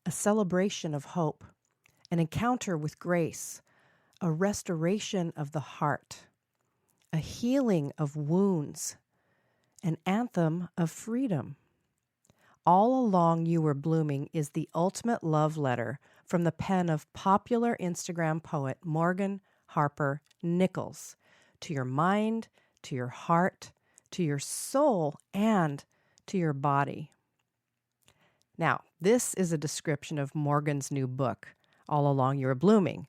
a celebration of hope, an encounter with grace, a restoration of the heart, a healing of wounds, an anthem of freedom. All Along You Were Blooming is the ultimate love letter from the pen of popular Instagram poet Morgan Harper Nichols to your mind, to your heart, to your soul, and to your body. Now, this is a description of Morgan's new book, All Along You Were Blooming,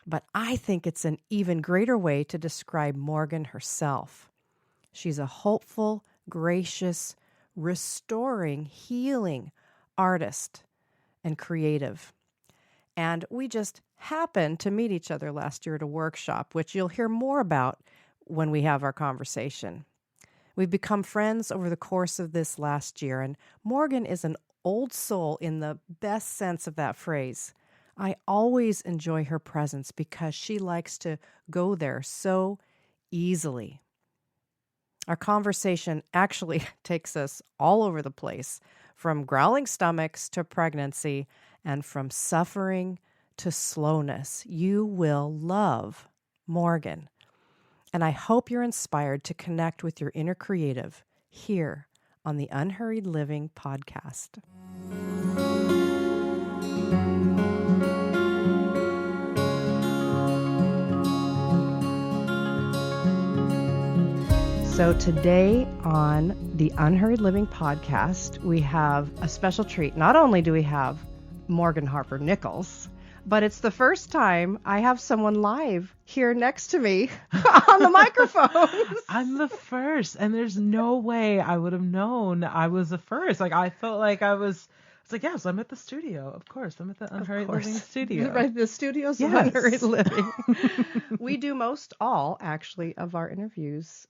but I think it's an even greater way to describe Morgan herself. She's a hopeful, gracious, restoring, healing artist and creative. And we just happened to meet each other last year at a workshop, which you'll hear more about when we have our conversation. We've become friends over the course of this last year, and Morgan is an old soul in the best sense of that phrase. I always enjoy her presence because she likes to go there so easily. Our conversation actually takes us all over the place, from growling stomachs to pregnancy, and from suffering to slowness. You will love Morgan. And I hope you're inspired to connect with your inner creative here on the Unhurried Living Podcast. So today on the Unhurried Living Podcast, we have a special treat. Not only do we have Morgan Harper Nichols, but it's the first time I have someone live here next to me on the microphone. I'm the first, and there's no way I would have known I was the first. Like, I felt like I was like, yes, I'm at the studio. Of course, I'm at the Unhurried Living studio. Right, the studio's of Yes. Unhurried Living. We do most all, actually, of our interviews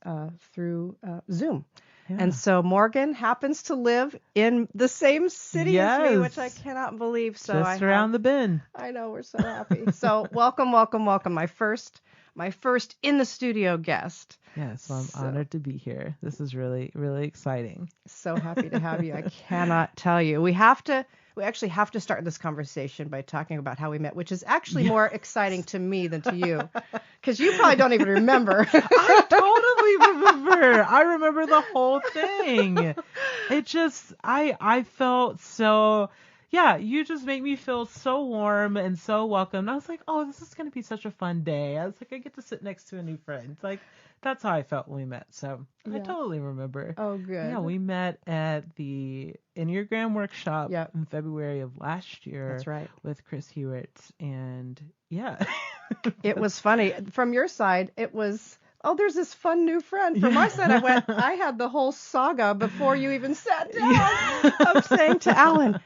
through Zoom. Yeah. And so Morgan happens to live in the same city as me, Yes. which I cannot believe. So Just around the bend. I know, we're so happy. So welcome. My first in the studio guest. Yes, well, I'm honored to be here. This is really, really exciting. So happy to have you. I cannot tell you. We actually have to start this conversation by talking about how we met, which is actually more exciting to me than to you, because you probably don't even remember. I totally remember. I remember the whole thing. It just, I felt so, yeah, you just make me feel so warm and so welcome. I was like, oh, this is going to be such a fun day. I was like, I get to sit next to a new friend. Like, that's how I felt when we met. So Yeah. I totally remember. Oh, good. Yeah, we met at the Enneagram workshop Yep. in February of last year. That's right. With Chris Hewitt. And yeah. It was funny. From your side, it was, oh, there's this fun new friend. From my side, I had the whole saga before you even sat down of saying to Alan,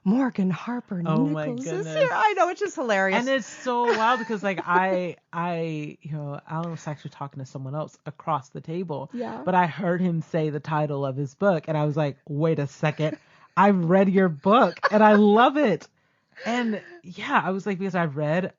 Morgan Harper Oh my Nichols is goodness. here. I know, it's just hilarious. And it's so wild because like I Alan was actually talking to someone else across the table. Yeah. But I heard him say the title of his book and I was like, wait a second, I've read your book and I love it. And yeah, I was like, because I've read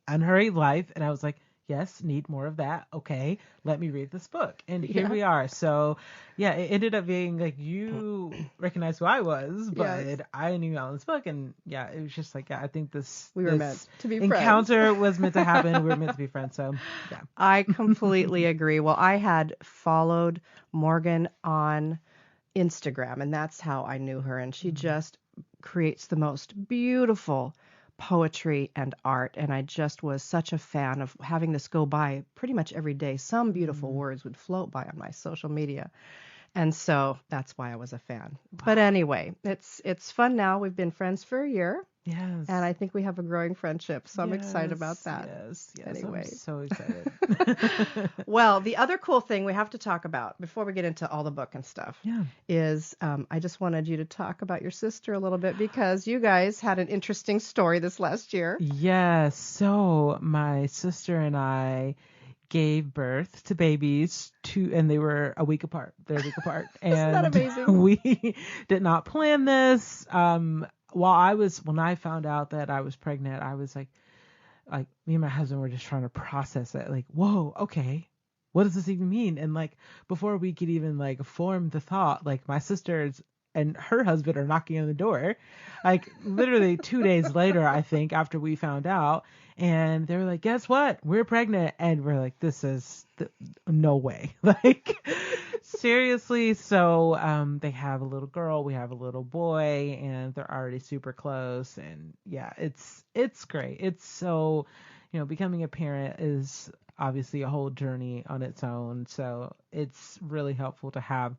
Unhurried Life and I was like, yes, need more of that. Okay, let me read this book. And here we are. So yeah, it ended up being like you recognized who I was, but Yes. I knew Alan's book. And yeah, it was just like, yeah, I think We were meant to be friends. encounter was meant to happen. We were meant to be friends. So yeah. I completely agree. Well, I had followed Morgan on Instagram, and that's how I knew her. And she just creates the most beautiful poetry and art. And I just was such a fan of having this go by pretty much every day. Some beautiful words would float by on my social media. And so that's why I was a fan. But anyway, it's fun now. We've been friends for a year. Yes. And I think we have a growing friendship. So I'm excited about that. Yes. Anyway. I'm so excited. Well, the other cool thing we have to talk about before we get into all the book and stuff is I just wanted you to talk about your sister a little bit because you guys had an interesting story this last year. Yes. So my sister and I gave birth to babies and they were a week apart. They're a week apart. And Isn't that amazing? We did not plan this. When I found out that I was pregnant, I was like me and my husband were just trying to process it. Like, whoa, okay, what does this even mean? And like, before we could even like form the thought, like my sister is and her husband are knocking on the door, like literally 2 days later, I think, after we found out. And they were like, guess what? We're pregnant. And we're like, this is no way. Like, seriously. So they have a little girl, we have a little boy, and they're already super close. And yeah, it's great. It's so, becoming a parent is obviously a whole journey on its own. So it's really helpful to have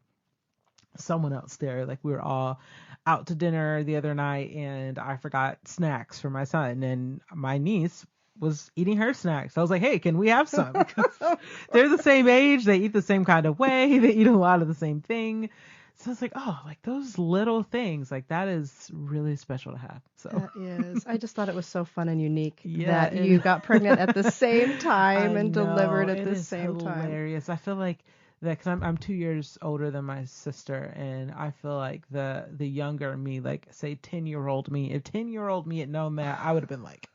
someone else there. Like, we were all out to dinner the other night and I forgot snacks for my son, and my niece was eating her snacks. I was like, hey, can we have some? Because they're the same age, they eat the same kind of way, they eat a lot of the same thing. So it's like, oh, like those little things, like that is really special to have. So that is. I just thought it was so fun and unique Yeah, that you got pregnant at the same time I and know, delivered at it the is same time. hilarious. I feel like that because I'm 2 years older than my sister, and I feel like the younger me, like say 10-year-old me, if 10-year-old me had known that, I would have been like,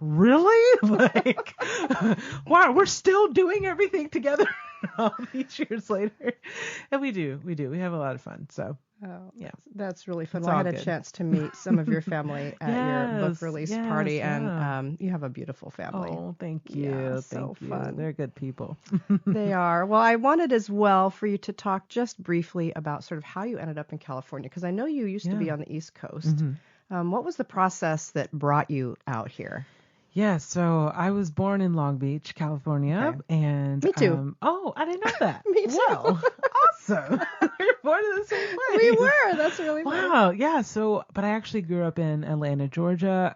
really? Like, wow, we're still doing everything together all these years later. And we have a lot of fun. So Oh, yeah, that's really fun. It's Well, I all had a good. chance to meet some of your family at your book Yes, release yes, party, yeah. and you have a beautiful family. Oh, thank you. Yeah, Thank so you. fun. They're good people. They are. Well, I wanted as well for you to talk just briefly about sort of how you ended up in California, because I know you used to be Yeah. on the East Coast. Mhm. What was the process that brought you out here? Yeah, so I was born in Long Beach, California, Okay. and Me too. oh, I didn't know that. Me too. Wow, awesome. We were born in the same place. We were. That's really funny. Wow, yeah. So, but I actually grew up in Atlanta, Georgia.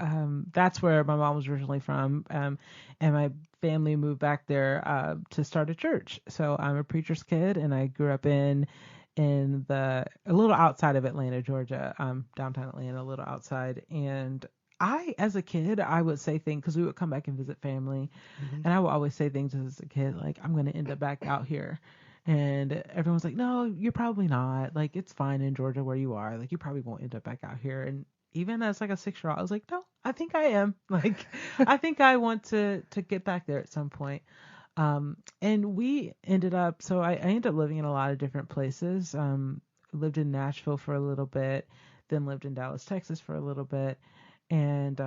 That's where my mom was originally from, and my family moved back there to start a church. So I'm a preacher's kid, and I grew up in a little outside of Atlanta, Georgia, downtown Atlanta, a little outside. And as a kid, I would say things because we would come back and visit family, and I would always say things as a kid like, I'm going to end up back out here. And everyone's like, no, you're probably not. Like, it's fine in Georgia where you are. Like, you probably won't end up back out here. And even as like a 6-year-old, I was like, no, I think I am. Like, I think I want to get back there at some point. And we ended up, so I ended up living in a lot of different places. Lived in Nashville for a little bit, then lived in Dallas, Texas for a little bit. And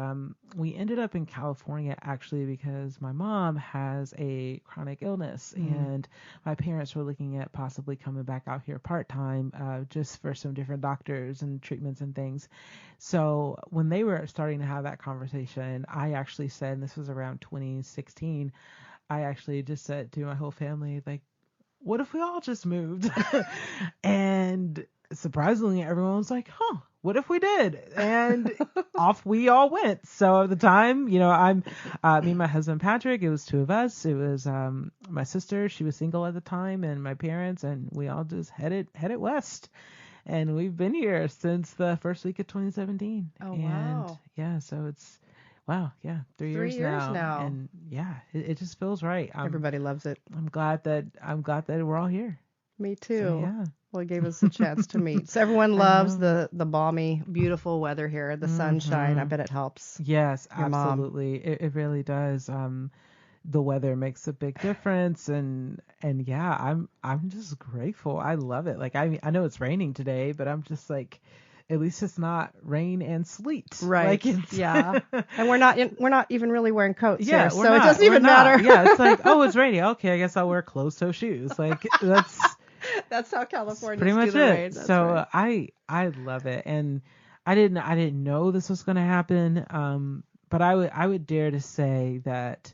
we ended up in California actually because my mom has a chronic illness, and my parents were looking at possibly coming back out here part-time just for some different doctors and treatments and things. So when they were starting to have that conversation, I actually said, and this was around 2016, I actually just said to my whole family, like, what if we all just moved? And surprisingly, everyone was like, huh, what if we did? And off we all went. So at the time, I'm me and my husband Patrick, it was two of us. It was my sister, she was single at the time, and my parents, and we all just headed west. And we've been here since the first week of 2017. Oh, and wow. Yeah, so it's wow, yeah, 3 years, 3 years now. And yeah, it just feels right. Everybody loves it. I'm glad that we're all here. Me too. So, yeah. Well, it gave us a chance to meet. So everyone loves the balmy, beautiful weather here, the sunshine. I bet it helps. Yes, Your mom. absolutely. It really does. The weather makes a big difference, and yeah, I'm just grateful. I love it. Like, I know it's raining today, but I'm just like, at least it's not rain and sleet. Right. Like Yeah. And we're not even really wearing coats yeah, here, so it doesn't even matter. Yeah, it's like, oh, it's raining. Okay, I guess I'll wear closed-toe shoes. Like, That's how Californians pretty much do the it. rain. That's So right. I love it, and I didn't know this was going to happen. But I would dare to say that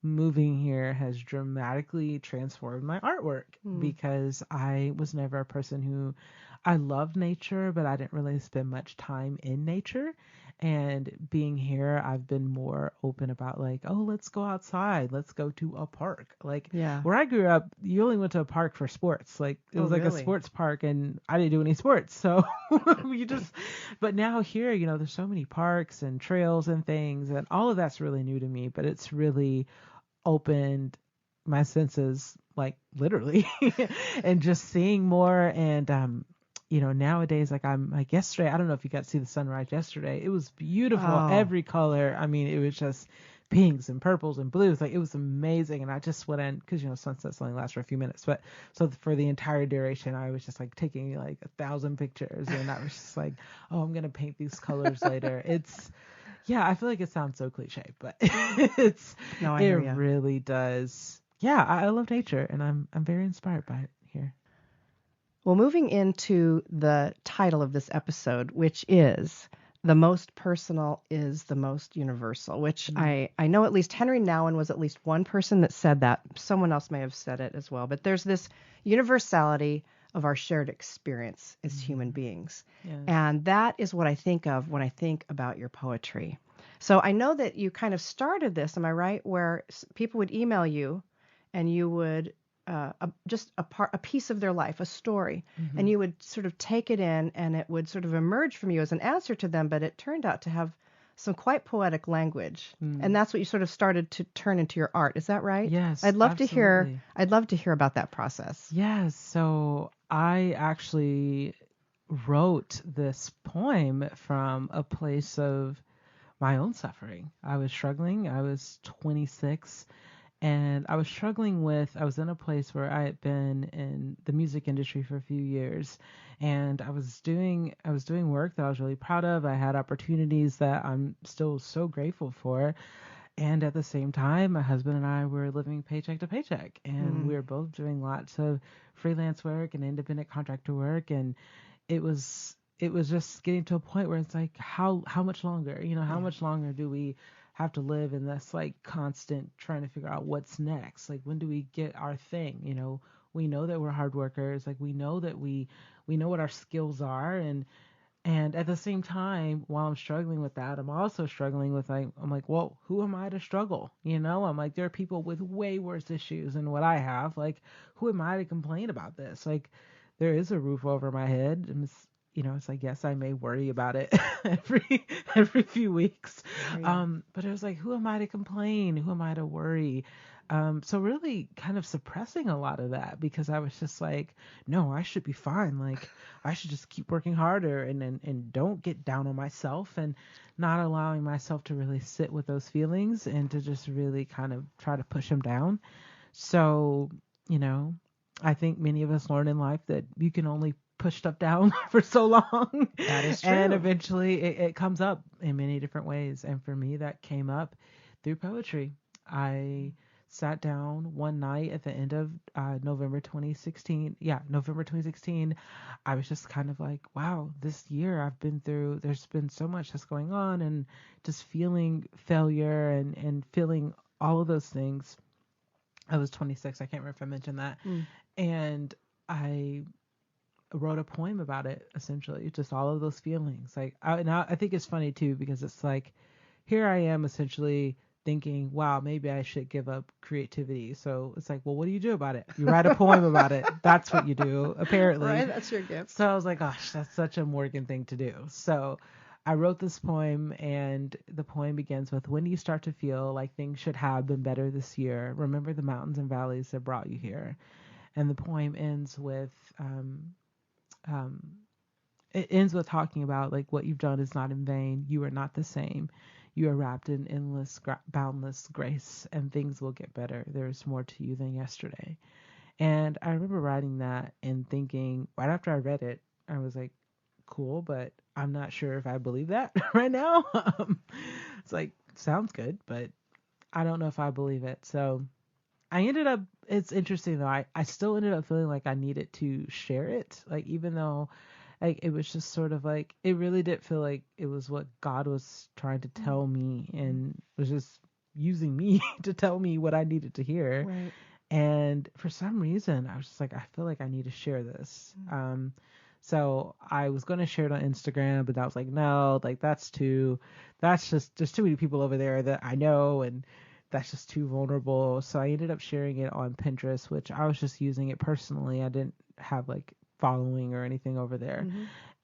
moving here has dramatically transformed my artwork because I was never a person who I loved nature, but I didn't really spend much time in nature. And being here, I've been more open about like, oh, let's go outside. Let's go to a park. Like Yeah. where I grew up, you only went to a park for sports. Like it was like really? a sports park, and I didn't do any sports. So but now here, there's so many parks and trails and things, and all of that's really new to me, but it's really opened my senses, like literally, and just seeing more. And nowadays, like I'm like yesterday, I don't know if you got to see the sunrise yesterday. It was beautiful. Oh. Every color. I mean, it was just pinks and purples and blues. Like it was amazing. And I just went in because, sunsets only last for a few minutes. But so for the entire duration, I was just like taking like 1,000 pictures. And I was just like, oh, I'm going to paint these colors later. I feel like it sounds so cliche, but it really does. Yeah, I love nature and I'm very inspired by it here. Well, moving into the title of this episode, which is "The Most Personal is the Most Universal," which I know at least Henry Nouwen was at least one person that said that. Someone else may have said it as well. But there's this universality of our shared experience as human beings. Yes. And that is what I think of when I think about your poetry. So I know that you kind of started this, am I right, where people would email you and you would just a piece of their life, a story, and you would sort of take it in and it would sort of emerge from you as an answer to them, but it turned out to have some quite poetic language. And that's what you sort of started to turn into your art. Is that right? Yes. I'd love absolutely. I'd love to hear about that process. Yes. So I actually wrote this poem from a place of my own suffering. I was struggling. I was 26. And I was I was in a place where I had been in the music industry for a few years, and I was doing work that I was really proud of. I had opportunities that I'm still so grateful for. And at the same time, my husband and I were living paycheck to paycheck, and we were both doing lots of freelance work and independent contractor work. And it was just getting to a point where it's like, how much longer, how much longer do we have to live in this like constant trying to figure out what's next? Like, when do we get our thing? We know that we're hard workers. Like, we know that we know what our skills are. And at the same time, while I'm struggling with that, I'm also struggling with I'm like, well, who am I to struggle? I'm like, there are people with way worse issues than what I have. Like, who am I to complain about this? Like, there is a roof over my head, and it's like, yes, I may worry about it every few weeks. But it was like, who am I to complain? Who am I to worry? So really kind of suppressing a lot of that, because I was just like, no, I should be fine. Like, I should just keep working harder and don't get down on myself, and not allowing myself to really sit with those feelings and to just really kind of try to push them down. So, I think many of us learn in life that you can only push stuff down for so long. That is true. And eventually it comes up in many different ways. And for me, that came up through poetry. I sat down one night at the end of November 2016. Yeah, November 2016. I was just kind of like, wow, this year I've been through, there's been so much that's going on, and just feeling failure and feeling all of those things. I was 26. I can't remember if I mentioned that. And I wrote a poem about it, essentially, just all of those feelings. Like, I think it's funny too, because it's like, here I am essentially thinking, wow, maybe I should give up creativity. So it's like, well, what do you do about it? You write a poem about it. That's what you do, apparently. Right, that's your gift. So I was like, gosh, that's such a Morgan thing to do. So I wrote this poem, and the poem begins with, when you start to feel like things should have been better this year, remember the mountains and valleys that brought you here. And the poem ends with, it ends with talking about, like, what you've done is not in vain. You are not the same. You are wrapped in endless, boundless grace, and things will get better. There is more to you than yesterday. And I remember writing that and thinking, right after I read it, I was like, cool, but I'm not sure if I believe that right now. It's like, sounds good, but I don't know if I believe it. So I ended up, it's interesting though, I still ended up feeling like I needed to share it. Like, even though, like, it was just sort of like, it really did feel like it was what God was trying to tell me, and was just using me to tell me what I needed to hear. Right. And for some reason, I was just like, I feel like I need to share this. So I was going to share it on Instagram, but I was like, no, like, there's too many people over there that I know, and that's just too vulnerable. So I ended up sharing it on Pinterest, which I was just using it personally. I didn't have like following or anything over there.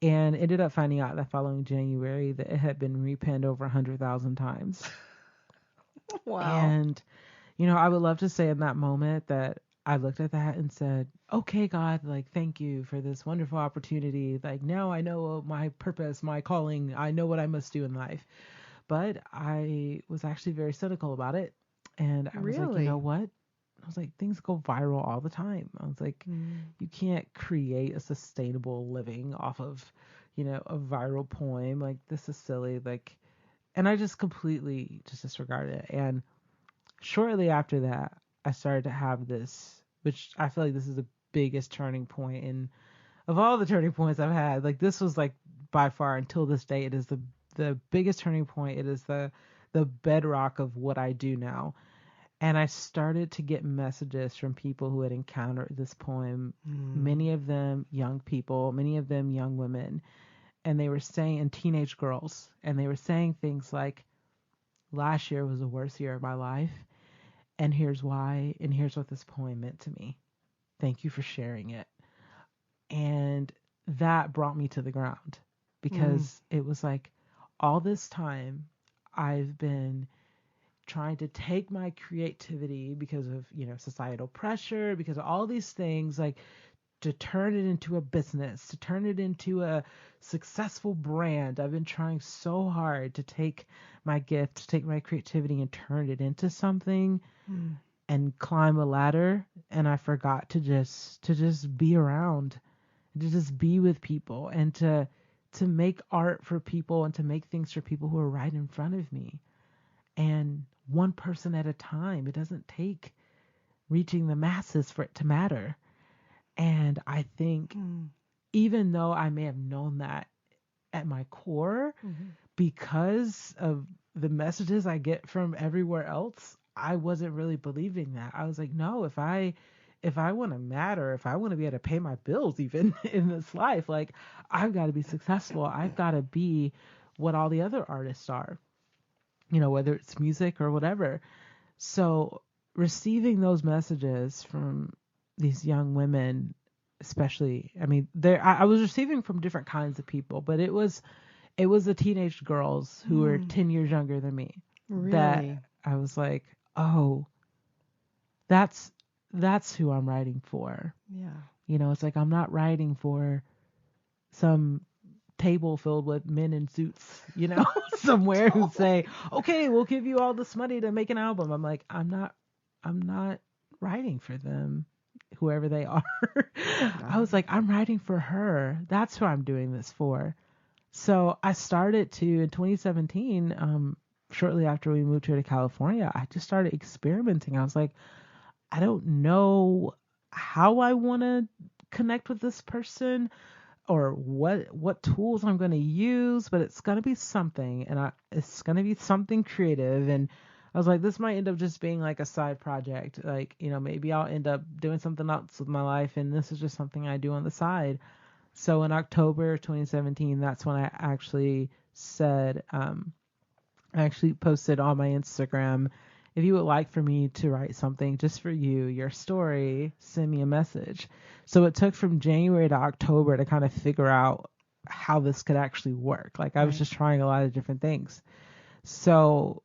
And ended up finding out that following January that it had been repinned over 100,000 times. Wow. And, I would love to say in that moment that I looked at that and said, okay, God, like, thank you for this wonderful opportunity. Like, now I know my purpose, my calling. I know what I must do in life. But I was actually very cynical about it. And I was like, you know Really? what? I was like, things go viral all the time. I was like, you can't create a sustainable living off of, a viral poem. Like, this is silly. Like, and I just completely just disregarded it. And shortly after that, I started to have this, which I feel like this is the biggest turning point in of all the turning points I've had. Like, this was like by far until this day, it is the biggest turning point. It is the bedrock of what I do now. And I started to get messages from people who had encountered this poem, many of them young people, many of them young women, and they were saying, and teenage girls, and they were saying things like, last year was the worst year of my life, and here's why, and here's what this poem meant to me. Thank you for sharing it. And that brought me to the ground, because it was like, all this time I've been trying to take my creativity because of, societal pressure, because of all these things, like, to turn it into a business, to turn it into a successful brand. I've been trying so hard to take my gift, to take my creativity and turn it into something and climb a ladder. And I forgot to just be around, to just be with people, and to make art for people, and to make things for people who are right in front of me. And one person at a time. It doesn't take reaching the masses for it to matter. And I think even though I may have known that at my core, because of the messages I get from everywhere else, I wasn't really believing that. I was like, no, if I want to matter, if I want to be able to pay my bills even in this life, like, I've got to be successful. I've got to be what all the other artists are, whether it's music or whatever. So receiving those messages from these young women, especially, I mean, I was receiving from different kinds of people, but it was the teenage girls who were 10 years younger than me. Really? That I was like, oh, that's who I'm writing for. Yeah. It's like, I'm not writing for some table filled with men in suits, somewhere who say, okay, we'll give you all this money to make an album. I'm like, I'm not writing for them, whoever they are. I was like, I'm writing for her. That's who I'm doing this for. So I started to, in 2017, shortly after we moved here to California, I just started experimenting. I was like, I don't know how I want to connect with this person, or what tools I'm going to use, but it's going to be something, and it's going to be something creative. And I was like, this might end up just being like a side project. Like, maybe I'll end up doing something else with my life, and this is just something I do on the side. So in October 2017, that's when I actually said, I actually posted on my Instagram, if you would like for me to write something just for you, your story, send me a message. So it took from January to October to kind of figure out how this could actually work. Like, I was just trying a lot of different things. So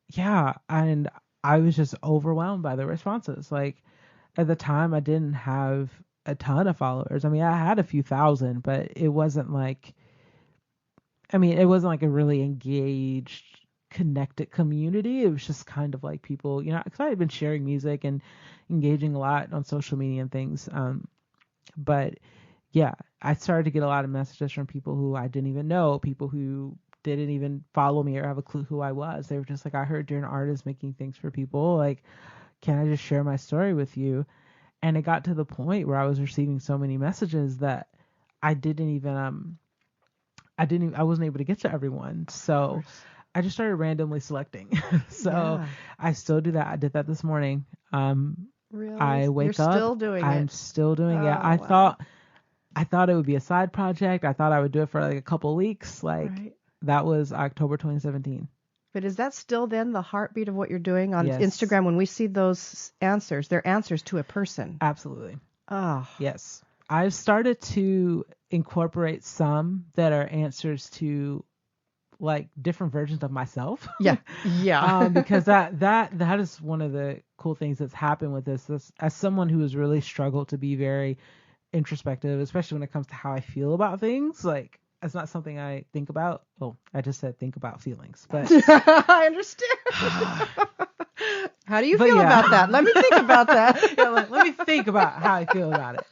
yeah, and I was just overwhelmed by the responses. Like, at the time, I didn't have a ton of followers. I mean, I had a few thousand, but it wasn't like a really engaged, connected community. It was just kind of like people, because I had been sharing music and engaging a lot on social media and things. But yeah, I started to get a lot of messages from people who I didn't even know, people who didn't even follow me or have a clue who I was. They were just like, I heard you're an artist making things for people. Like, can I just share my story with you? And it got to the point where I was receiving so many messages that I wasn't able to get to everyone. So I just started randomly selecting. So I still do that. I did that this morning. Really? I wake up. You're still doing it. I'm still doing it. Oh, wow. I thought it would be a side project. I thought I would do it for like a couple of weeks. Like, that was October 2017. But is that still then the heartbeat of what you're doing on Yes. Instagram? When we see those answers, they're answers to a person. Absolutely. Oh. Yes. I've started to incorporate some that are answers to like different versions of myself. Yeah. Yeah. Because that is one of the cool things that's happened with this as someone who has really struggled to be very introspective, especially when it comes to how I feel about things. Like, it's not something I think about. Oh, I just said think about feelings, but I understand. How do you feel about that? Let me think about that. Yeah, let me think about how I feel about it.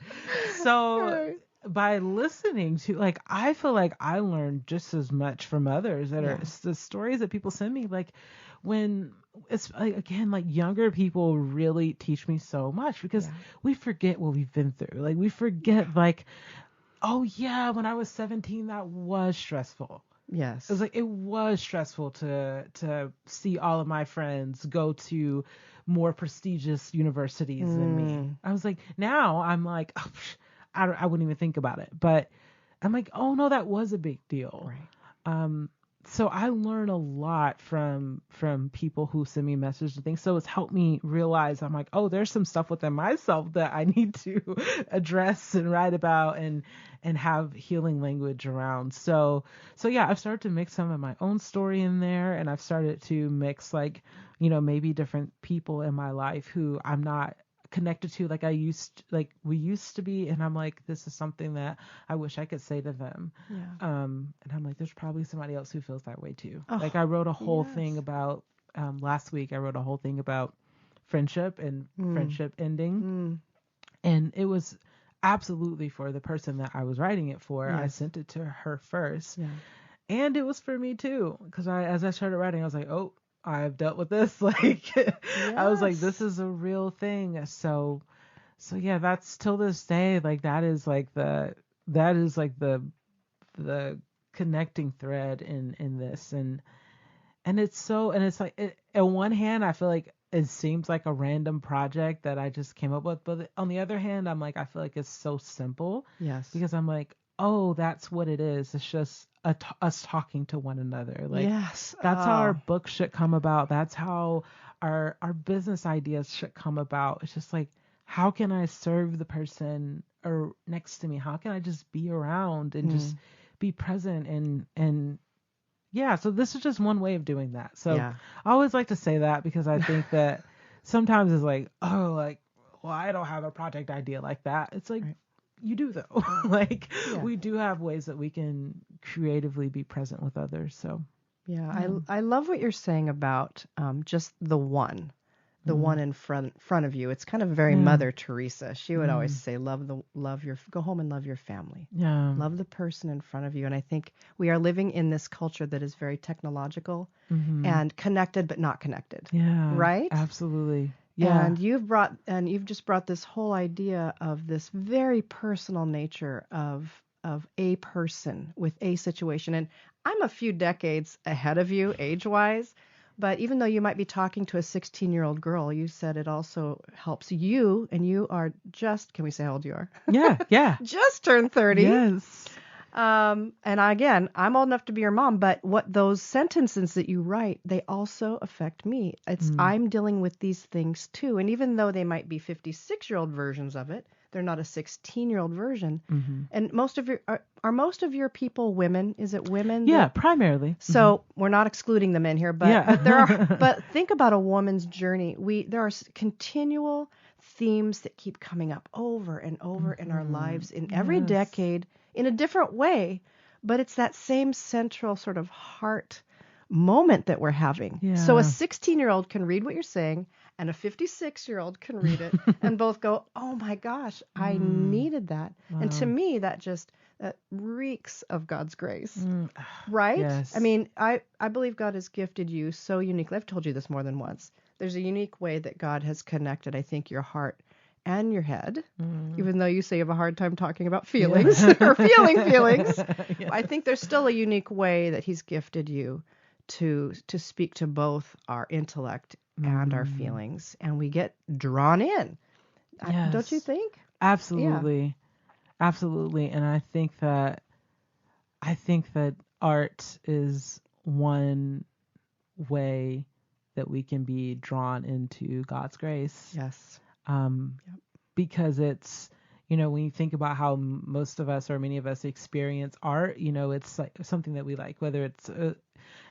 So by listening to, like, I feel like I learned just as much from others that are the stories that people send me. Like, when it's like, again, like, younger people really teach me so much because we forget what we've been through. Like, we forget, like, oh yeah, when I was 17, that was stressful. Yes. It was like, it was stressful to see all of my friends go to more prestigious universities than me. I was like, now I'm like, oh, I wouldn't even think about it. But I'm like, oh no, that was a big deal. Right. So I learn a lot from people who send me messages and things. So it's helped me realize, I'm like, oh, there's some stuff within myself that I need to address and write about and have healing language around. So yeah, I've started to mix some of my own story in there, and I've started to mix, like, maybe different people in my life who I'm not connected to like we used to be, and I'm like, this is something that I wish I could say to them. And I'm like, there's probably somebody else who feels that way too. Like, I wrote a whole thing about last week I wrote a whole thing about friendship and friendship ending, and it was absolutely for the person that I was writing it for. I sent it to her first, and it was for me too, because as I started writing, I was like, oh, I've dealt with this. Like, I was like, this is a real thing. So yeah, that's till this day, like, that is like the connecting thread in this. And it's like, on one hand, I feel like it seems like a random project that I just came up with, but on the other hand, I'm like, I feel like it's so simple. Yes. Because I'm like, oh, that's what it is. It's just us talking to one another. Like, that's how our book should come about. That's how our business ideas should come about. It's just like, how can I serve the person or next to me? How can I just be around and just be present and yeah. So this is just one way of doing that. So I always like to say that, because I think that sometimes it's like, oh, like, well, I don't have a project idea like that. It's like, you do though. Like, we do have ways that we can creatively be present with others. So I love what you're saying about just the one in front of you. It's kind of very Mother Teresa. She would always say, go home and love your family. Love the person in front of you. And I think we are living in this culture that is very technological and connected but not connected. Right? Absolutely. Yeah. And you've just brought this whole idea of this very personal nature of a person with a situation. And I'm a few decades ahead of you age-wise, but even though you might be talking to a 16-year-old girl, you said it also helps you, and you are can we say how old you are? Yeah. Just turned 30. Yes. And again, I'm old enough to be your mom, but what those sentences that you write, they also affect me. I'm dealing with these things too. And even though they might be 56-year-old versions of it, they're not a 16-year-old version. And most of your people women? Is it women? Yeah, primarily. So we're not excluding the men here, but there are. But think about a woman's journey. There are continual themes that keep coming up over and over in our lives in every decade in a different way, but it's that same central sort of heart moment that we're having. So a 16-year-old can read what you're saying, and a 56-year-old can read it and both go, oh my gosh, I needed that. Wow. And to me, that reeks of God's grace, right? Yes. I mean, I believe God has gifted you so uniquely. I've told you this more than once. There's a unique way that God has connected, I think, your heart and your head, even though you say you have a hard time talking about feelings or feeling feelings. I think there's still a unique way that he's gifted you to speak to both our intellect and our feelings, and we get drawn in. Don't you think? Absolutely. Absolutely. And I think that art is one way that we can be drawn into God's grace. Yes. Because it's, when you think about how most of us or many of us experience art, it's like something that we like, whether it's,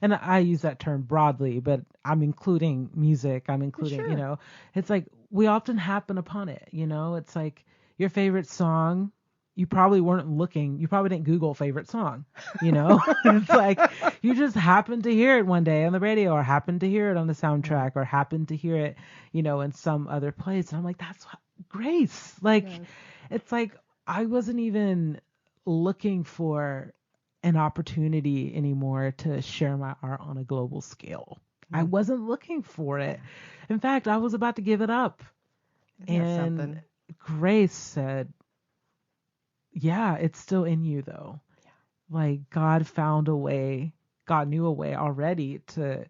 and I use that term broadly, but I'm including music, I'm including, Sure. it's like we often happen upon it, it's like your favorite song. You probably weren't looking, you probably didn't Google favorite song, It's like you just happened to hear it one day on the radio, or happened to hear it on the soundtrack, or happened to hear it, in some other place. And I'm like, that's grace. Like, Yes. it's like I wasn't even looking for an opportunity anymore to share my art on a global scale. I wasn't looking for it. In fact, I was about to give it up. Isn't that And something? Grace said, yeah, it's still in you though. Yeah. Like God found a way, God knew a way already to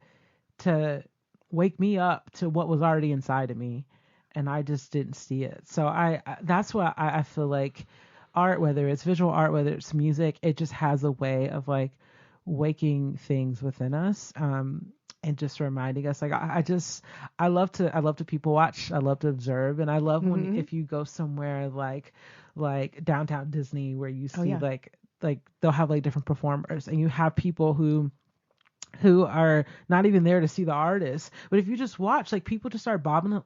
wake me up to what was already inside of me, and I just didn't see it. So that's what I feel like art, whether it's visual art, whether it's music, it just has a way of like waking things within us, and just reminding us. Like I love to people watch, I love to observe, and I love when if you go somewhere like downtown Disney, where you see like they'll have like different performers, and you have people who are not even there to see the artist. But if you just watch, like people just start bobbing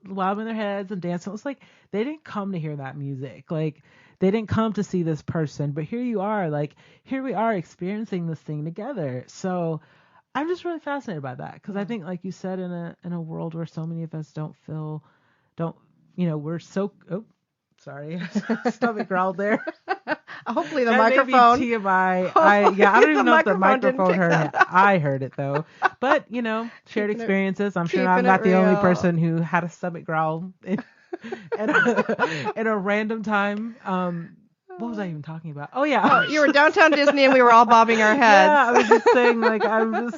their heads and dancing. It's like they didn't come to hear that music. Like they didn't come to see this person, but here you are, like here we are experiencing this thing together. So I'm just really fascinated by that, because I think, like you said, in a world where so many of us we're so, oh, sorry, stomach growled there. Hopefully the That microphone. may be TMI. I don't even know if the microphone didn't heard pick it. that up. I heard it though. But shared Keeping it- experiences. I'm sure I'm keeping not it the only real. person who had a stomach growl at a random time. What was I even talking about? Oh yeah. Oh, you were downtown Disney and we were all bobbing our heads. Yeah, I was just saying, like, I'm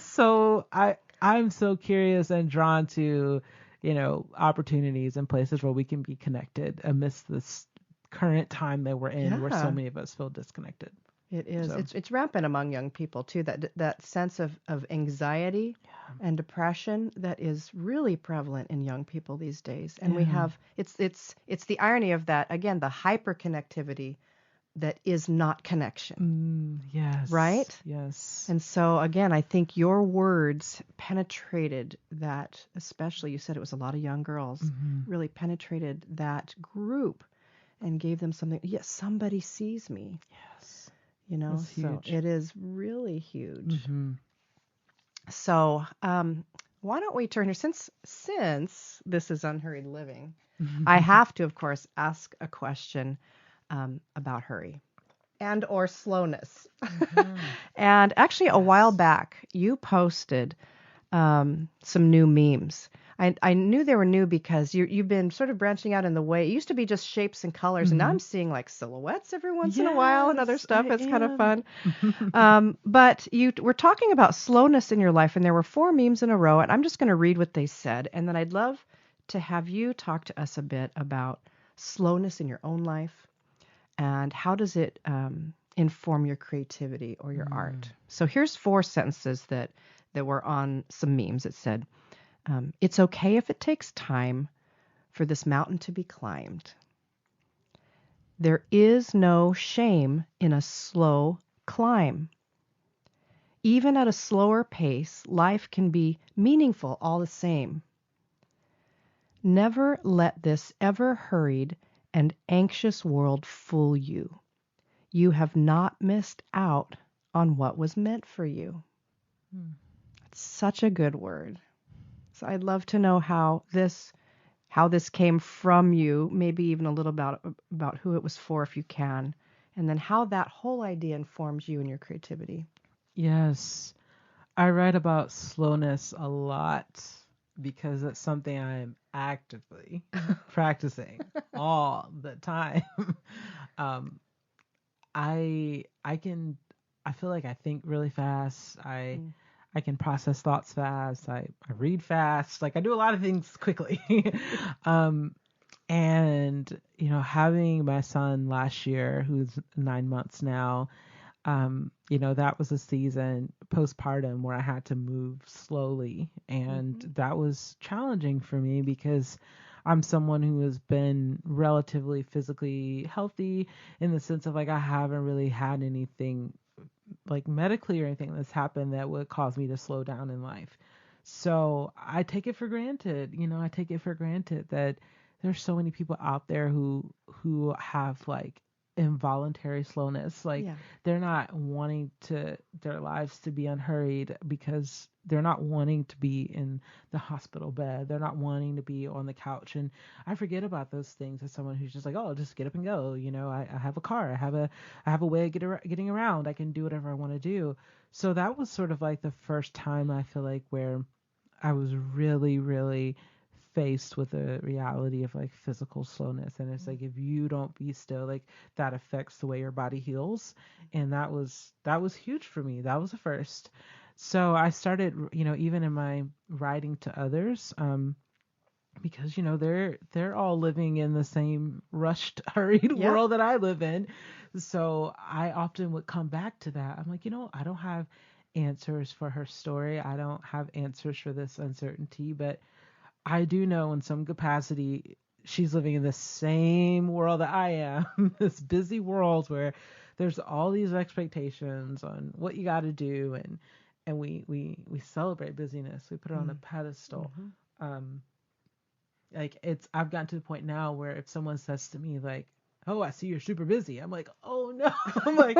so curious and drawn to, opportunities and places where we can be connected amidst this current time that we're in, where so Yeah. many of us feel disconnected. It is. So. It's rampant among young people too. That sense of anxiety and depression that is really prevalent in young people these days. And we have it's the irony of that, again, the hyperconnectivity that is not connection. Yes. Right? Yes. And so again, I think your words penetrated that, especially you said it was a lot of young girls, really penetrated that group and gave them something. Yes, somebody sees me. Yes. So huge. it is really huge. So why don't we turn here, since this is Unhurried Living, I have to, of course, ask a question about hurry and or slowness. And actually, a while back, you posted some new memes. I knew they were new because you've been sort of branching out in the way. It used to be just shapes and colors, and now I'm seeing like silhouettes every once in a while and other stuff. It's kind of fun. But you were talking about slowness in your life, and there were 4 memes in a row, and I'm just going to read what they said, and then I'd love to have you talk to us a bit about slowness in your own life and how does it inform your creativity or your art. So here's 4 sentences that were on some memes. It said, it's okay if it takes time for this mountain to be climbed. There is no shame in a slow climb. Even at a slower pace, life can be meaningful all the same. Never let this ever hurried and anxious world fool you. You have not missed out on what was meant for you. It's such a good word. So I'd love to know how this came from you, maybe even a little about who it was for, if you can, and then how that whole idea informs you and your creativity. Yes. I write about slowness a lot because it's something I'm actively practicing all the time. I feel like I think really fast. I can process thoughts fast. I read fast. Like I do a lot of things quickly. And having my son last year, who's 9 months now, that was a season postpartum where I had to move slowly, and that was challenging for me because I'm someone who has been relatively physically healthy in the sense of like I haven't really had anything like medically or anything that's happened that would cause me to slow down in life. So I take it for granted, I take it for granted that there's so many people out there who have like involuntary slowness. Like Yeah. they're not wanting their lives to be unhurried because they're not wanting to be in the hospital bed. They're not wanting to be on the couch. And I forget about those things as someone who's just like, oh, just get up and go. I have a car. I have a way of getting around. I can do whatever I want to do. So that was sort of like the first time I feel like where I was really, really faced with the reality of like physical slowness. And it's like if you don't be still, like that affects the way your body heals. And that was huge for me. That was the first. So I started, even in my writing to others, because they're all living in the same rushed, hurried world that I live in. So I often would come back to that. I'm like, I don't have answers for her story. I don't have answers for this uncertainty, but I do know in some capacity she's living in the same world that I am, this busy world where there's all these expectations on what you got to do, and we celebrate busyness. We put it on a pedestal. Like I've gotten to the point now where if someone says to me like, "Oh, I see you're super busy," I'm like, "Oh no!" I'm like,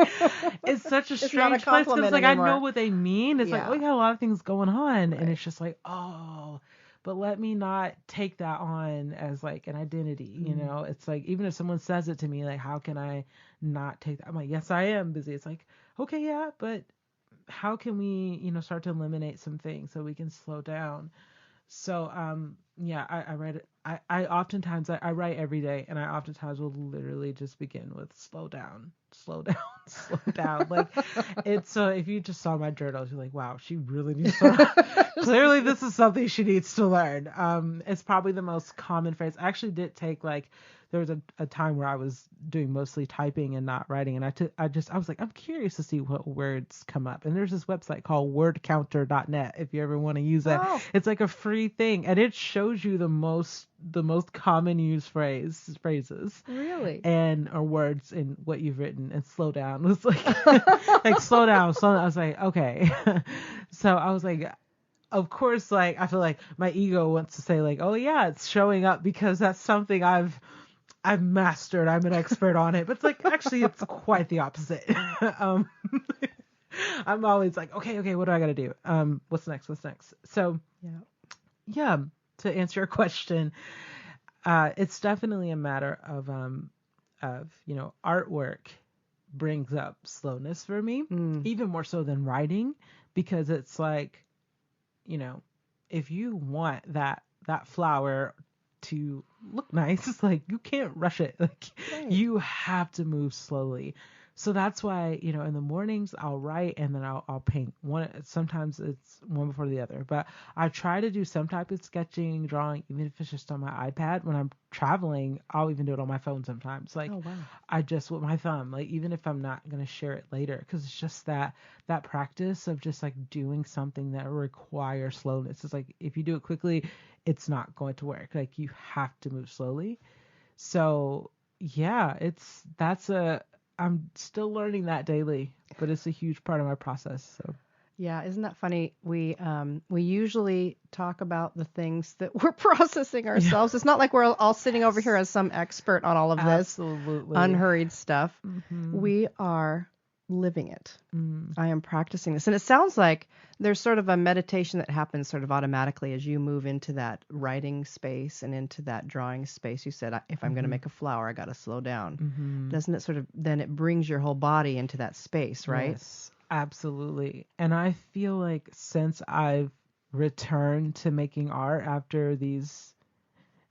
it's such a strange place because like anymore. I know what they mean. It's like, oh, you got a lot of things going on, and it's just like, oh. But let me not take that on as like an identity, It's like, even if someone says it to me, like, how can I not take that? I'm like, yes, I am busy. It's like, okay, yeah, but how can we, start to eliminate some things so we can slow down? So, yeah, I read it. I oftentimes, I write every day, and I oftentimes will literally just begin with slow down, slow down, slow down. Like, it's, if you just saw my journals, you're like, wow, she really needs to slow down. Clearly, this is something she needs to learn. It's probably the most common phrase. I actually did take, like, there was a time where I was doing mostly typing and not writing. And I was like, I'm curious to see what words come up. And there's this website called wordcounter.net. If you ever want to use that, It's like a free thing. And it shows you the most common used phrases. Really? Or words in what you've written. And slow down was like, like slow down. I was like, okay. So I was like, of course, like, I feel like my ego wants to say like, oh yeah, it's showing up because that's something I've mastered. I'm an expert on it. But it's like, actually, it's quite the opposite. I'm always like, okay, what do I got to do? What's next? So, yeah, to answer your question, it's definitely a matter of artwork brings up slowness for me, even more so than writing, because it's like, if you want that flower to look nice, it's like you can't rush it. Like you have to move slowly. So that's why, in the mornings I'll write and then I'll paint. Sometimes it's one before the other, but I try to do some type of sketching, drawing, even if it's just on my iPad. When I'm traveling, I'll even do it on my phone sometimes. Like I just with my thumb, like even if I'm not going to share it later, because it's just that practice of just like doing something that requires slowness. It's like if you do it quickly, it's not going to work. Like you have to move slowly. So yeah, I'm still learning that daily, but it's a huge part of my process. So yeah, isn't that funny? We usually talk about the things that we're processing ourselves. It's not like we're all sitting over here as some expert on all of this unhurried stuff. We are living it. I am practicing this. And it sounds like there's sort of a meditation that happens sort of automatically as you move into that writing space and into that drawing space. You said, if I'm going to make a flower, I got to slow down. Doesn't it sort of, then it brings your whole body into that space, right? Yes, absolutely. And I feel like since I've returned to making art after these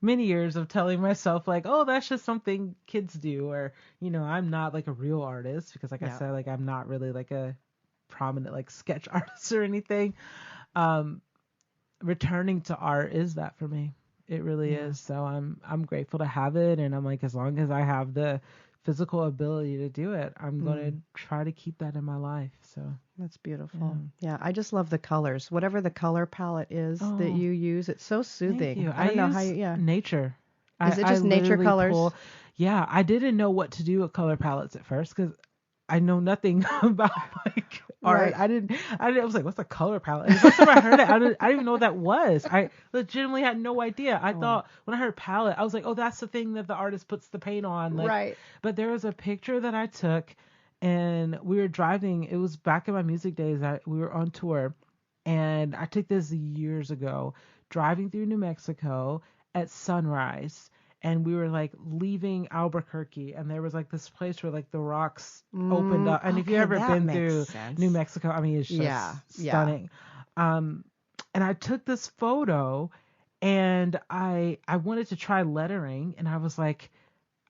many years of telling myself like, oh, that's just something kids do, or I'm not like a real artist, because like I said, like I'm not really like a prominent like sketch artist or anything. Returning to art is that for me. It really is. So I'm grateful to have it, and I'm like, as long as I have the physical ability to do it, I'm going to try to keep that in my life. So that's beautiful. Yeah, I just love the colors. Whatever the color palette is that you use, it's so soothing. Thank you. I don't know how you. Yeah. Nature. Is it just nature colors? Yeah, I didn't know what to do with color palettes at first because I know nothing about like art. Right. I was like, what's a color palette? And the first time I heard it, I didn't even know what that was. I legitimately had no idea. I thought when I heard palette, I was like, oh, that's the thing that the artist puts the paint on. Like, right. But there was a picture that I took, and we were driving. It was back in my music days. We were on tour, and I took this years ago, driving through New Mexico at sunrise. And we were like leaving Albuquerque, and there was like this place where like the rocks opened up. And if you've ever been through New Mexico, I mean, it's just stunning. And I took this photo, and I wanted to try lettering, and I was like,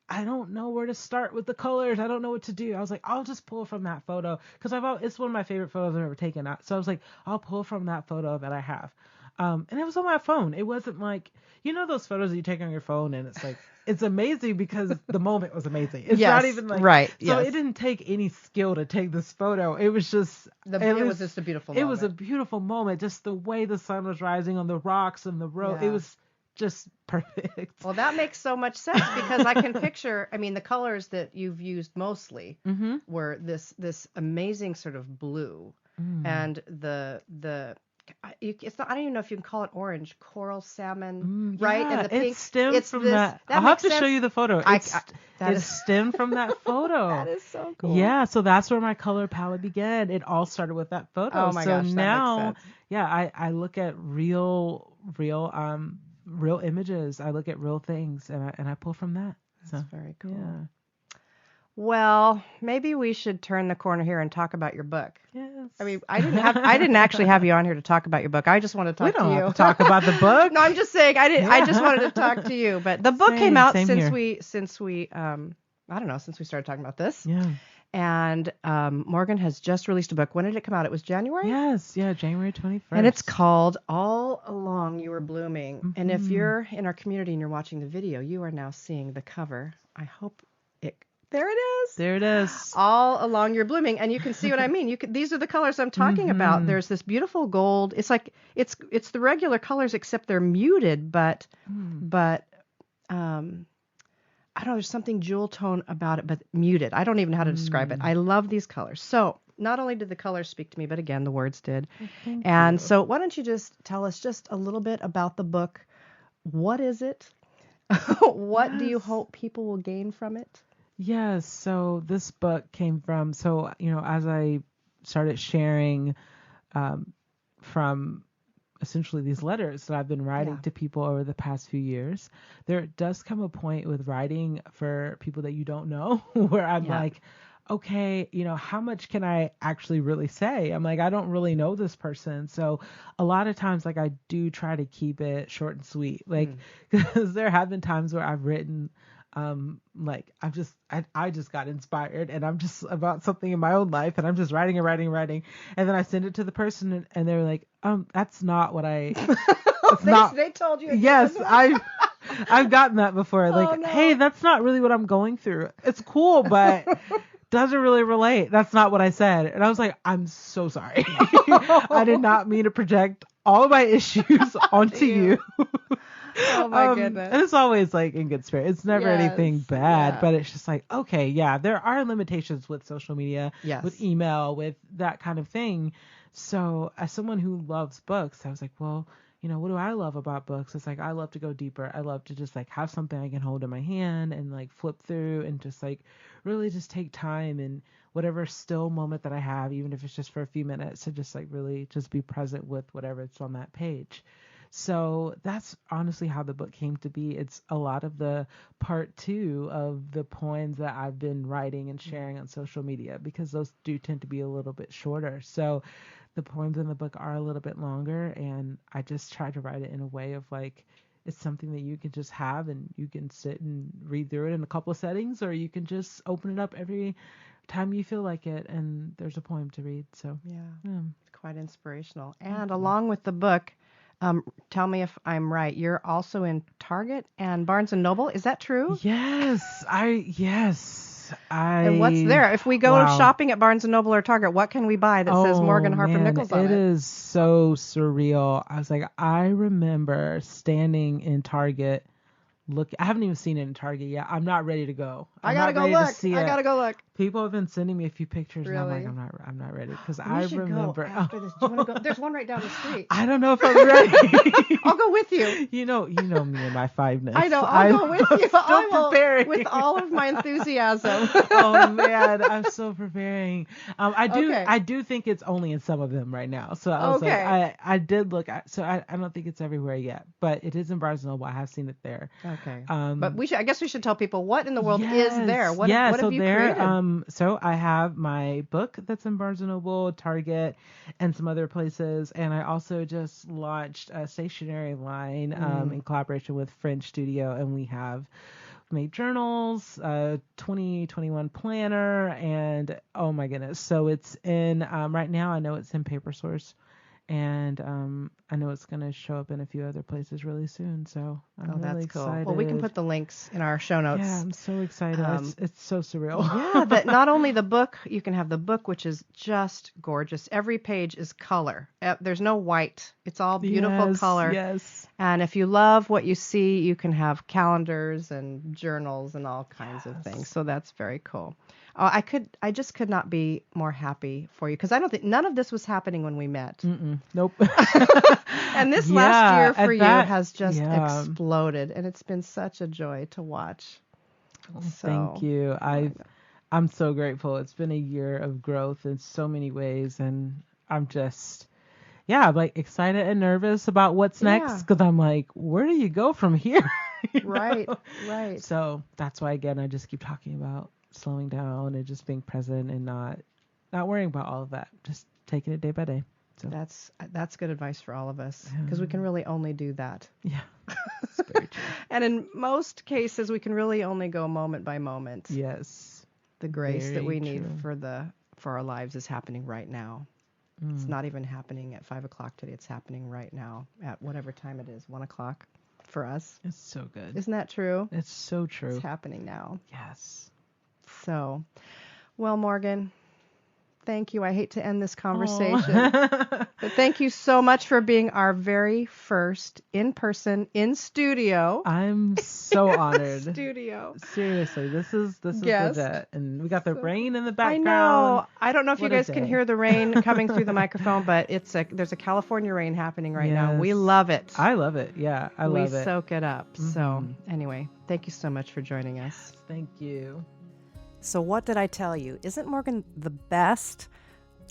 I don't know where to start with the colors. I don't know what to do. I was like, I'll just pull from that photo because it's one of my favorite photos I've ever taken. So I was like, I'll pull from that photo that I have. And it was on my phone. It wasn't like, those photos that you take on your phone and it's like, it's amazing because the moment was amazing. It's not even like, right. So it didn't take any skill to take this photo. It was just, it was just a beautiful moment. It was a beautiful moment. Just the way the sun was rising on the rocks and the road. It was just perfect. Well, that makes so much sense because I can picture, I mean, the colors that you've used mostly were this amazing sort of blue and it's not, I don't even know if you can call it orange, coral salmon, right? Yeah, and the pink. It stemmed from that. I'll have to show you the photo. It stemmed from that photo. That is so cool. Yeah, so that's where my color palette began. It all started with that photo. Oh my gosh, now, that makes sense. I look at real images. I look at real things, and I pull from that. That's very cool. Yeah. Well, maybe we should turn the corner here and talk about your book. Yes. I mean, I didn't actually have you on here to talk about your book. I just want to talk to you. We don't have to talk about the book. No, I'm just saying I just wanted to talk to you. But the book came out since here. we started talking about this. Yeah. And Morgan has just released a book. When did it come out? It was January? Yes, January 21st. And it's called All Along You Were Blooming. Mm-hmm. And if you're in our community and you're watching the video, you are now seeing the cover. I hope there it is. There it is. All Along You're Blooming. And you can see what I mean. These are the colors I'm talking about. There's this beautiful gold. It's like it's the regular colors except they're muted, but I don't know, there's something jewel tone about it, but muted. I don't even know how to describe it. I love these colors. So not only did the colors speak to me, but again, the words did. Thank you. So why don't you just tell us just a little bit about the book? What is it? What do you hope people will gain from it? Yes. So this book came from, as I started sharing from essentially these letters that I've been writing to people over the past few years, there does come a point with writing for people that you don't know where I'm like, okay, how much can I actually really say? I'm like, I don't really know this person. So a lot of times, like, I do try to keep it short and sweet, like, because there have been times where I've written I just got inspired and I'm just about something in my own life and I'm just writing. And then I send it to the person and they're like, that's not what they told you. Yes, I've gotten that before. Like, hey, that's not really what I'm going through. It's cool, but doesn't really relate. That's not what I said. And I was like, I'm so sorry. I did not mean to project all of my issues onto you. Oh my goodness. And it's always like in good spirit. It's never anything bad, but it's just like, okay, there are limitations with social media, with email, with that kind of thing. So as someone who loves books, I was like, well, what do I love about books? It's like, I love to go deeper. I love to just like have something I can hold in my hand and like flip through and just like really just take time and whatever still moment that I have, even if it's just for a few minutes, to just like really just be present with whatever it's on that page. So that's honestly how the book came to be. It's a lot of the part 2 of the poems that I've been writing and sharing on social media, because those do tend to be a little bit shorter. So the poems in the book are a little bit longer, and I just try to write it in a way of like, it's something that you can just have and you can sit and read through it in a couple of settings, or you can just open it up every time you feel like it and there's a poem to read. So it's quite inspirational. And along with the book, tell me if I'm right, you're also in Target and Barnes & Noble. Is that true? Yes. And what's there? If we go shopping at Barnes & Noble or Target, what can we buy that says Morgan Harper Nichols on it? It is so surreal. I was like, I remember standing in Target. Look, I haven't even seen it in Target yet. I'm not ready to go. I gotta go look. People have been sending me a few pictures, really? and I'm like, I'm not ready because I remember. Go after this. Do you want to go? There's one right down the street. I don't know if I'm ready. I'll go with you. You know me and my 5-ness. I know. I'll go with you. I will preparing with all of my enthusiasm. Oh man, I'm so preparing. I do think it's only in some of them right now. So I was like, I did look. So I don't think it's everywhere yet, but it is in Barnes & Noble. I have seen it there. Okay. But I guess we should tell people what in the world is there. What have you created? So I have my book that's in Barnes & Noble, Target, and some other places. And I also just launched a stationery line in collaboration with French Studio. And we have made journals, 2021 planner, and oh my goodness. So it's in, right now I know it's in Paper Source. And I know it's going to show up in a few other places really soon. So I'm really excited. Well, we can put the links in our show notes. Yeah, I'm so excited. It's so surreal. Yeah, that not only the book, you can have the book, which is just gorgeous. Every page is color. There's no white. It's all beautiful color. Yes. And if you love what you see, you can have calendars and journals and all kinds of things. So that's very cool. I just could not be more happy for you because I don't think none of this was happening when we met. Nope. And this last year for you has just exploded, and it's been such a joy to watch. Thank you. I'm so grateful. It's been a year of growth in so many ways, and I'm just, I'm like excited and nervous about what's next because I'm like, where do you go from here? Right. So that's why again I just keep talking about slowing down and just being present and not worrying about all of that, just taking it day by day. So that's good advice for all of us because we can really only do that. Yeah, that's very true. And in most cases, we can really only go moment by moment. Yes, the grace that we need for our lives is happening right now. It's not even happening at 5:00 today. It's happening right now at whatever time it is, 1:00 for us. It's so good. Isn't that true? It's so true. It's happening now. Yes. So, well, Morgan, thank you. I hate to end this conversation, but thank you so much for being our very first in-person, in-studio. I'm so honored. Studio. Seriously, this is legit. And we got the rain in the background. I know. I don't know if you guys can hear the rain coming through the microphone, but there's a California rain happening right now. We love it. I love it. Yeah, I love it. We soak it up. So anyway, thank you so much for joining us. Thank you. So what did I tell you? Isn't Morgan the best?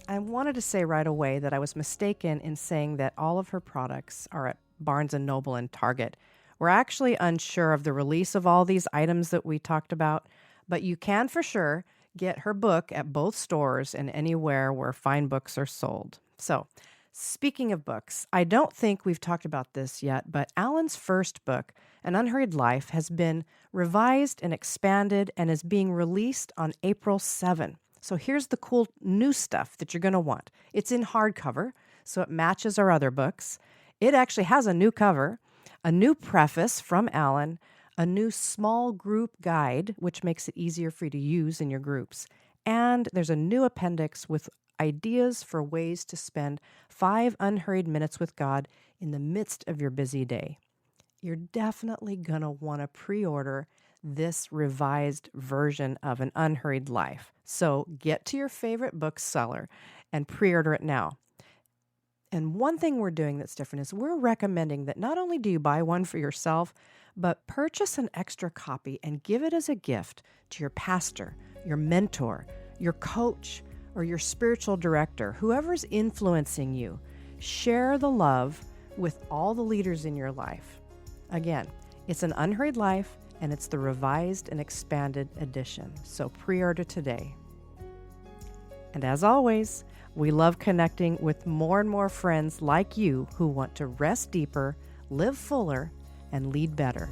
I wanted to say right away that I was mistaken in saying that all of her products are at Barnes & Noble and Target. We're actually unsure of the release of all these items that we talked about, but you can for sure get her book at both stores and anywhere where fine books are sold. So, speaking of books, I don't think we've talked about this yet, but Alan's first book, An Unhurried Life, has been revised and expanded and is being released on April 7. So here's the cool new stuff that you're going to want. It's in hardcover, so it matches our other books. It actually has a new cover, a new preface from Alan, a new small group guide, which makes it easier for you to use in your groups. And there's a new appendix with ideas for ways to spend 5 unhurried minutes with God in the midst of your busy day. You're definitely going to want to pre-order this revised version of An Unhurried Life. So get to your favorite bookseller and pre-order it now. And one thing we're doing that's different is we're recommending that not only do you buy one for yourself, but purchase an extra copy and give it as a gift to your pastor, your mentor, your coach, or your spiritual director, whoever's influencing you. Share the love with all the leaders in your life. Again, it's An Unhurried Life, and it's the revised and expanded edition. So pre-order today. And as always, we love connecting with more and more friends like you who want to rest deeper, live fuller, and lead better.